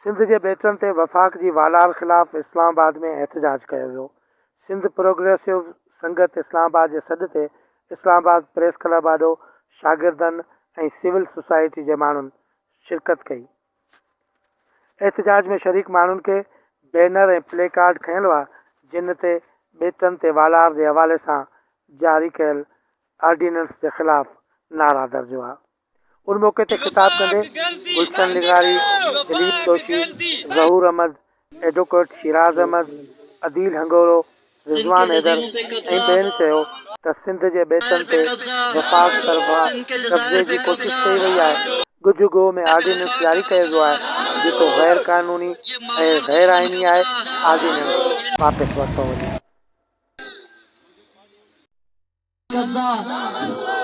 सिंध जे बेटनि ते वफ़ाक़ जी वालार ख़िलाफ़ इस्लामाबाद में एहतजाज कयो वियो। सिंध प्रोग्रेसिव संगत इस्लामाबाद जे सॾ ते इस्लामाबाद प्रेस क्लब आॾो शागिर्दनि ऐं सिविल सोसाइटी जे माण्हुनि शिरकत कई। एहतजाज में शरीक माण्हुनि खे बैनर ऐं प्ले कार्ड खयल हुआ जिन ते बेटनि ते वालार जे हवाले सां जारी कयल ऑर्डिनेंस जे ख़िलाफ़ नारा दर्ज हुआ। उन मौके ते खिताब कंदे गुलशन निगारी, दिलीप जोशी, ज़हूर अहमद, एडवोकेट शिराज अहमद, अदील हंगोरो, रिज़वान हैदर ऐं ॿियनि चयो त सिंध जे बेटनि ते वफ़ाक़ तरफ़ां कब्ज़े जी कोशिश कई वई आहे। गुजगो में ऑर्डिनेंस जारी कयो वियो आहे जेको गैर कानूनी ऐं गैर आइनी आहे। ऑर्डिनेंस वापसि वरितो वञे।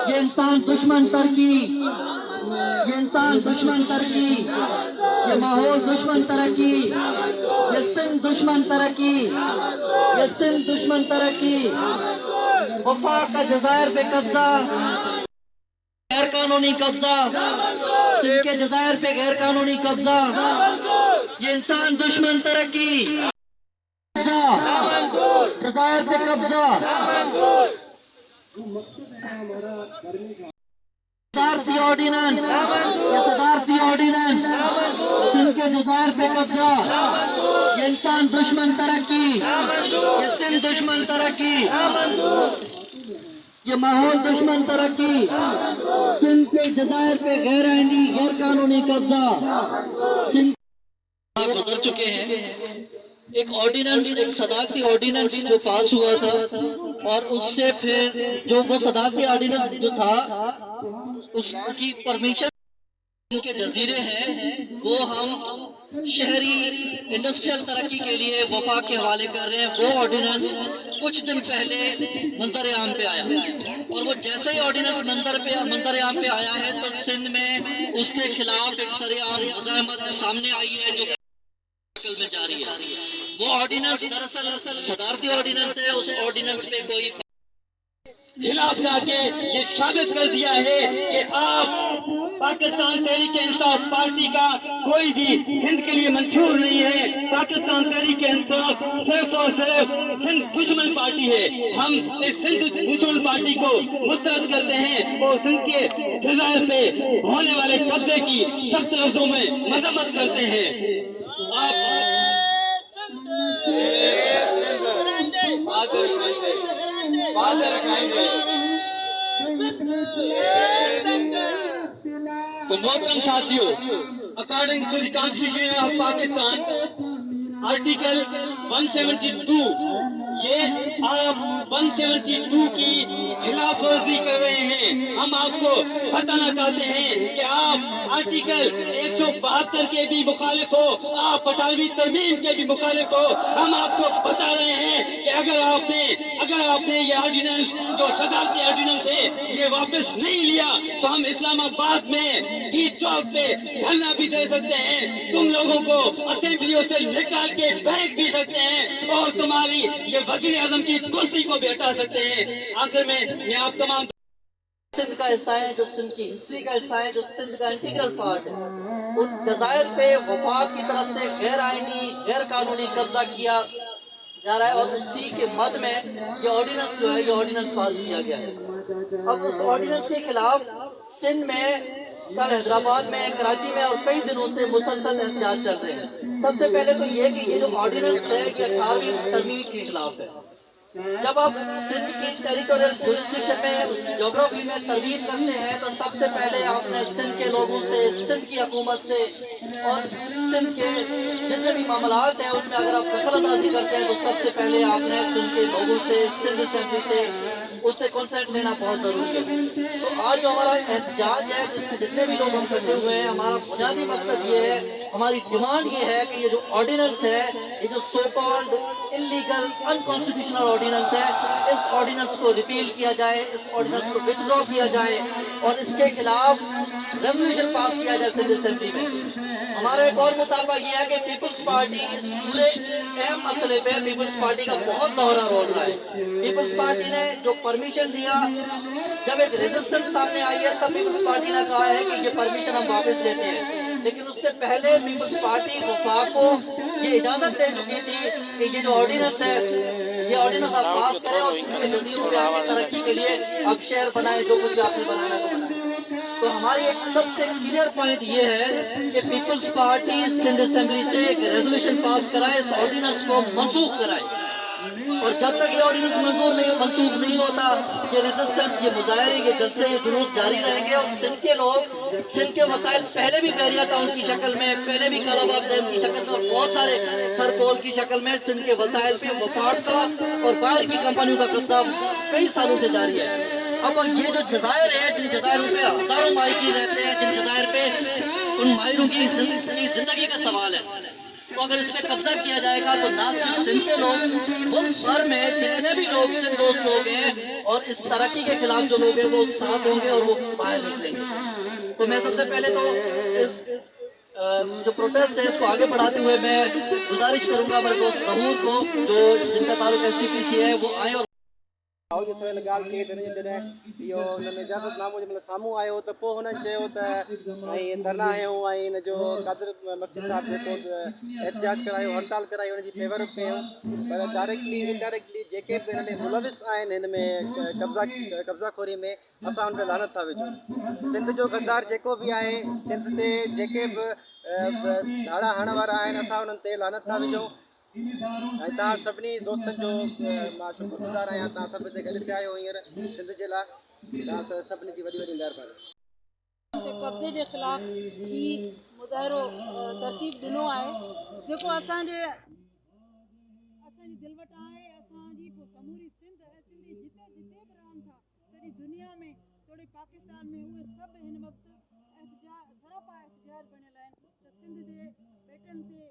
ये इंसान दुश्मन तरक्की, ये इंसान दुश्मन तरक्की, ये माहौल दुश्मन तरक्की, ये सिंध दुश्मन तरक्की, ये सिंध दुश्मन तरक्की। वफाक का जज़ायर पे कब्जा, गैर कानूनी कब्जा, सिंध के जज़ायर पे गैर कानूनी कब्जा, ये इंसान दुश्मन तरक्की, जज़ायर पे कब्जा, सदारती ऑर्डिनेंस, ये सदारती ऑर्डिनेंस, सिंध के जज़ायर पे कब्जा, ये इंसान दुश्मन तरक्की, ये सिंध दुश्मन तरक्की, ये माहौल दुश्मन तरक्की, सिंध के जज़ायर पे गैर आइनी गैर कानूनी कब्जा। सिंध गुजर चुके हैं। एक ऑर्डिनेंस, एक सदारती ऑर्डिनेंस जो पास हुआ था और उससे फिर जो वो सदारती ऑर्डिनेंस जो था उसकी परमिशन के जजीरे हैं वो हम शहरी इंडस्ट्रियल तरक्की के लिए वफाक के हवाले कर रहे हैं। वो ऑर्डिनेंस कुछ दिन पहले मंजर आम पे आया और वो जैसे ही ऑर्डिनेंस मंजर आम पे आया है तो सिंध में उसके खिलाफ एक सरेआम मज़ाहमत सामने आई है जो में जारी है। वो ऑर्डिनेंस दरअसल सदारती ऑर्डिनेंस है। उस ऑर्डिनेंस पे कोई खिलाफ जाके ये साबित कर दिया है कि आप पाकिस्तान तहरीक इंसाफ पार्टी का कोई भी सिंध के लिए मंशूर नहीं है। पाकिस्तान तहरीक इंसाफ सिर्फ और सिर्फ सिंध दुश्मन पार्टी है। हम इस सिंध दुश्मन पार्टी को मुस्तरद करते हैं और सिंध के जज़ायर पे होने वाले कब्जे की सख्त लफ्जों में मजम्मत करते हैं। तो मोहतरम साथियों, according to the constitution of Pakistan article 172, ये आप 172 की खिलाफ वर्जी कर रहे हैं। हम आपको बताना चाहते हैं कि आप आर्टिकल 172 के भी मुखालिफ हो, आप 18वीं तरमीम के भी मुखालिफ हो। हम आपको बता रहे हैं कि अगर आपने ये ऑर्डिनेंस जो सदारती ऑर्डिनेंस है ये वापस नहीं लिया तो हम इस्लामाबाद में टी चौक पे धरना भी दे सकते हैं। तुम लोगों को असेंबलियों से निकाल के फेंक भी सकते हैं और तुम्हारी ये वज़ीर आज़म की कुर्सी को भी हटा सकते हैं। आखिर में मैं आप तमाम सिंध का हिस्सा है, जो सिंध की हिस्ट्री का हिस्सा है, जो सिंध का इंटीग्रल पार्ट है, उन जज़ायर पे वफाक की तरफ से गैर आइनी गैर कानूनी कब्जा किया जा रहा है और उसी के मद में ये ऑर्डिनेंस जो है ये ऑर्डिनेंस पास किया गया है। अब उस ऑर्डिनेंस के खिलाफ सिंध में कल हैदराबाद में, कराची में और कई दिनों से मुसलसल एहतजाज चल रहे हैं। सबसे पहले तो ये कि ये जो ऑर्डिनेंस है ये 18वीं तरमीम के खिलाफ है। जब आप सिंध की टेरिटोरियल जुरिस्डिक्शन में उसकी ज्योग्राफी में तरमीम करते हैं तो सबसे पहले आपने सिंध के लोगों से, सिंध की हुकूमत से और सिंध के जितने भी मामलात हैं उसमें अगर आप दखलअंदाजी करते हैं तो सबसे पहले आपने सिंध के लोगों से, सिंध असेंबली से उससे कंसेंट लेना बहुत जरूरी है। तो आज जो हमारा एहतजाज है जिसमें जितने भी लोग हम इकट्ठे हुए हैं, हमारा बुनियादी मकसद ये है, हमारी डिमांड ये है कि ये जो ऑर्डिनेंस है, ये जो so called illegal unconstitutional ordinance है, इस ऑर्डिनेंस को रिपील किया जाए, इस ऑर्डिनेंस को विथड्रॉ किया जाए और इसके खिलाफ रेजोल्यूशन पास किया जाए सिंध असेंबली में। हमारा एक और मुतालबा ये है कि पीपल्स पार्टी इस पूरे अहम मसले पे पीपल्स पार्टी का बहुत दोहरा रोल रहा है। पीपल्स पार्टी ने जो परमिशन दिया, जब एक रेजिस्टेंस सामने आई है तब पीपल्स पार्टी ने कहा है कि ये परमिशन हम वापस लेते हैं। لیکن اس سے پہلے پیپلز پارٹی وفاق کو یہ اجازت دے چکی تھی کہ یہ جو آرڈیننس ہے یہ آرڈیننس آپ پاس کریں اور سندھ کے جزیروں میں آگے ترقی کے لیے آپ شہر بنائیں، جو کچھ آپ نے بنانا تو بنائیں۔ تو ہماری ایک سب سے کلیئر پوائنٹ یہ ہے کہ پیپلز پارٹی سندھ اسمبلی سے ایک ریزولوشن پاس کرائے، اس آرڈیننس کو منسوخ کرائے، اور جب تک یہ آرڈیننس منسوخ نہیں ہوتا یہ ریزسٹنس، یہ مظاہرے، یہ جلسے، یہ جلوس جاری رہیں گے، اور سندھ کے لوگ سندھ کے وسائل پہلے بھی بیریا ٹاؤن کی شکل میں، پہلے بھی کالا باغ ڈیم کی شکل میں، اور بہت سارے تھرکول کی شکل میں سندھ کے وسائل پہ وفاق کا اور باہر کی کمپنیوں کا قبضہ کئی سالوں سے جاری ہے۔ اب یہ جو جزائر ہے، جن جزائروں پہ ہزاروں ماہرین رہتے ہیں، جن جزائر پہ ان ماہروں کی زندگی کا سوال ہے، تو اگر اس پہ قبضہ کیا جائے گا تو نہ صرف سندھ کے لوگ، ملک بھر میں جتنے بھی لوگ سندھ دوست لوگ ہیں اور اس ترقی کے خلاف جو لوگ ہیں وہ ساتھ ہوں گے اور وہ باہر نکلیں گے۔ تو میں سب سے پہلے تو اس جو پروٹیسٹ ہے اس کو آگے بڑھاتے ہوئے میں گزارش کروں گا میرے دوست ظہور کو، جو جن کا تعلق ایس سی پی سی ہے، وہ آئیں اور جو سوال ॻाल्हि कई त जॾहिं इहो हुन में इजाज़तनामो जंहिं महिल साम्हूं आयो त पोइ हुननि चयो त ऐं धरना हयूं ऐं हिन जो कादिर मक्सी साहब जेको एहतजाज करायो, हड़ताल कराई, हुनजी फेवर कयूं, पर डायरेक्टली इनडायरेक्टली जेके बि हिन में मुलविस आहिनि हिन में कब्ज़ाखोरी में, असां हुन ते लानत था विझूं। सिंध जो गद्दार जेको बि आहे, सिंध ते जेके बि धाड़ा हणण वारा आहिनि, असां हुननि ते लानत था विझूं। ऐं तव्हां सभिनी दोस्तनि जो मां शुक्रगुज़ार आहियां, तव्हां सभु हिते गॾु थिया आहियो हींअर सिंध जे लाइ, तव्हां सभिनी जी वॾी वॾी महिरबानी। कब्ज़े जे ख़िलाफ़ ही मुज़ाहिरो तरतीब ॾिनो आहे, जेको असांजी दिलि वटि आहे। असांजी समूरी सिंध ऐं सिंधी जिते जिते बि रहनि था सॼी दुनिया में, थोड़ी पाकिस्तान में, उहे सभु हिन वक़्तु सरापा एहतजाज बणियल आहिनि त सिंध जे बेटनि ते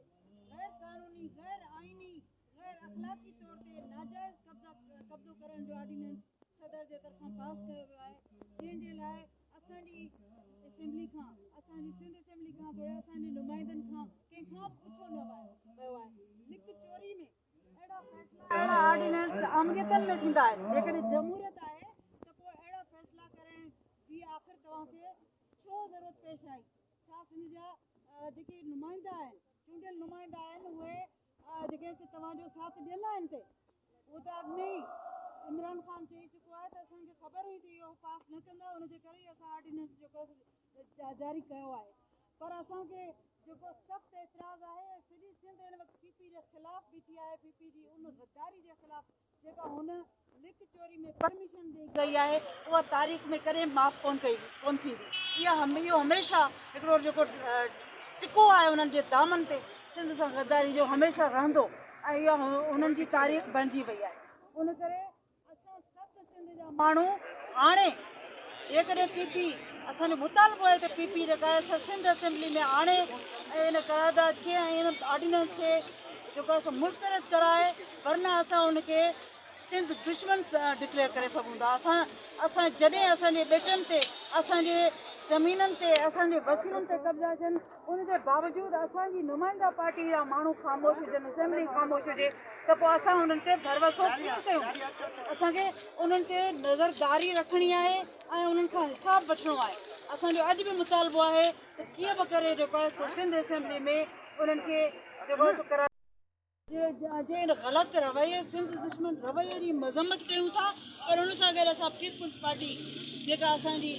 गैर क़ानूनी, गैर आइनी, गैर अख़लाक़ी तौर ते नाजाइज़ कब्ज़ो करण जो ऑर्डिनेंस सदर जे तरफ़ां पास कयो वियो आहे, जंहिंजे लाइ असांजी असेंबली खां, असांजी सिंध असेंबली खां थोरे असांजे नुमाइंदनि खां कंहिंखां पुछो न वियो आहे। लिक चोरी में अहिड़ा ऑर्डिनेंस आमलियतनि में थींदा आहिनि। जेकॾहिं जमहूरियत आहे त पोइ अहिड़ा फ़ैसिला करण जी आख़िर तव्हांखे छो ज़रूरत पेश आई? छा सिंध जा जेके नुमाइंदा आहिनि, चूंडियल नुमाइंदा आहिनि, उहे जेके तव्हांजो साथ ॾियंदा आहिनि ते? उहो त अॻु में ई इमरान ख़ान चई चुको आहे त असांखे ख़बर हुई त इहो पास न कंदा, हुनजे करे ई असां ऑर्डिनेंस जेको जारी कयो आहे। पर असांखे जेको सख़्तु एतिराज़ु आहे, सॼी सिंध हिन वक़्तु पीपी जे ख़िलाफ़ु बीठी आहे, पीपी जी उन गद्दारी जे ख़िलाफ़ु जेका हुन लिक चोरी में परमिशन ॾेई कई आहे, उहा तारीख़ में कॾहिं माफ़ कोन थींदी। इहो हमेशह हिकिड़ो जेको टिको आहे उन्हनि जे दामन ते सिंध सां गद्दारी जो हमेशह रहंदो, ऐं इहा उन्हनि जी तारीख़ बणिजी वई आहे। उन करे असां सभु सिंध जा माण्हू हाणे जेकॾहिं पीपी, असांजो मुतालबो आहे त पीपी जेका आहे सिंध असेंबली में आणे ऐं इन करारदाद खे ऐं इन ऑर्डिनेंस खे जेको असां मुस्तरद कराए, वरना असां उनखे सिंध दुश्मन डिक्लेयर करे सघूं था। असां जॾहिं असांजे बेटनि ते, असांजे ज़मीननि ते, असांजे वसीलनि ते कब्ज़ा थियनि, उनजे बावजूदि असांजी नुमाइंदा पार्टी जा माण्हू ख़ामोश हुजनि, असेंबली ख़ामोश हुजे, त पोइ असां हुननि ते भरवसो कीअं कयूं? असांखे उन्हनि ते नज़रदारी रखणी आहे ऐं उन्हनि खां हिसाबु वठिणो आहे। असांजो अॼु बि मुतालबो आहे त कीअं बि करे जेको आहे सिंध असेंबली में उन्हनि खे जेको आहे जे इन ग़लति रवैये, सिंध दुश्मन रवैये जी मज़म्मत कयूं था, पर हुन सां गॾु असां पीपल्स पार्टी जेका असांजी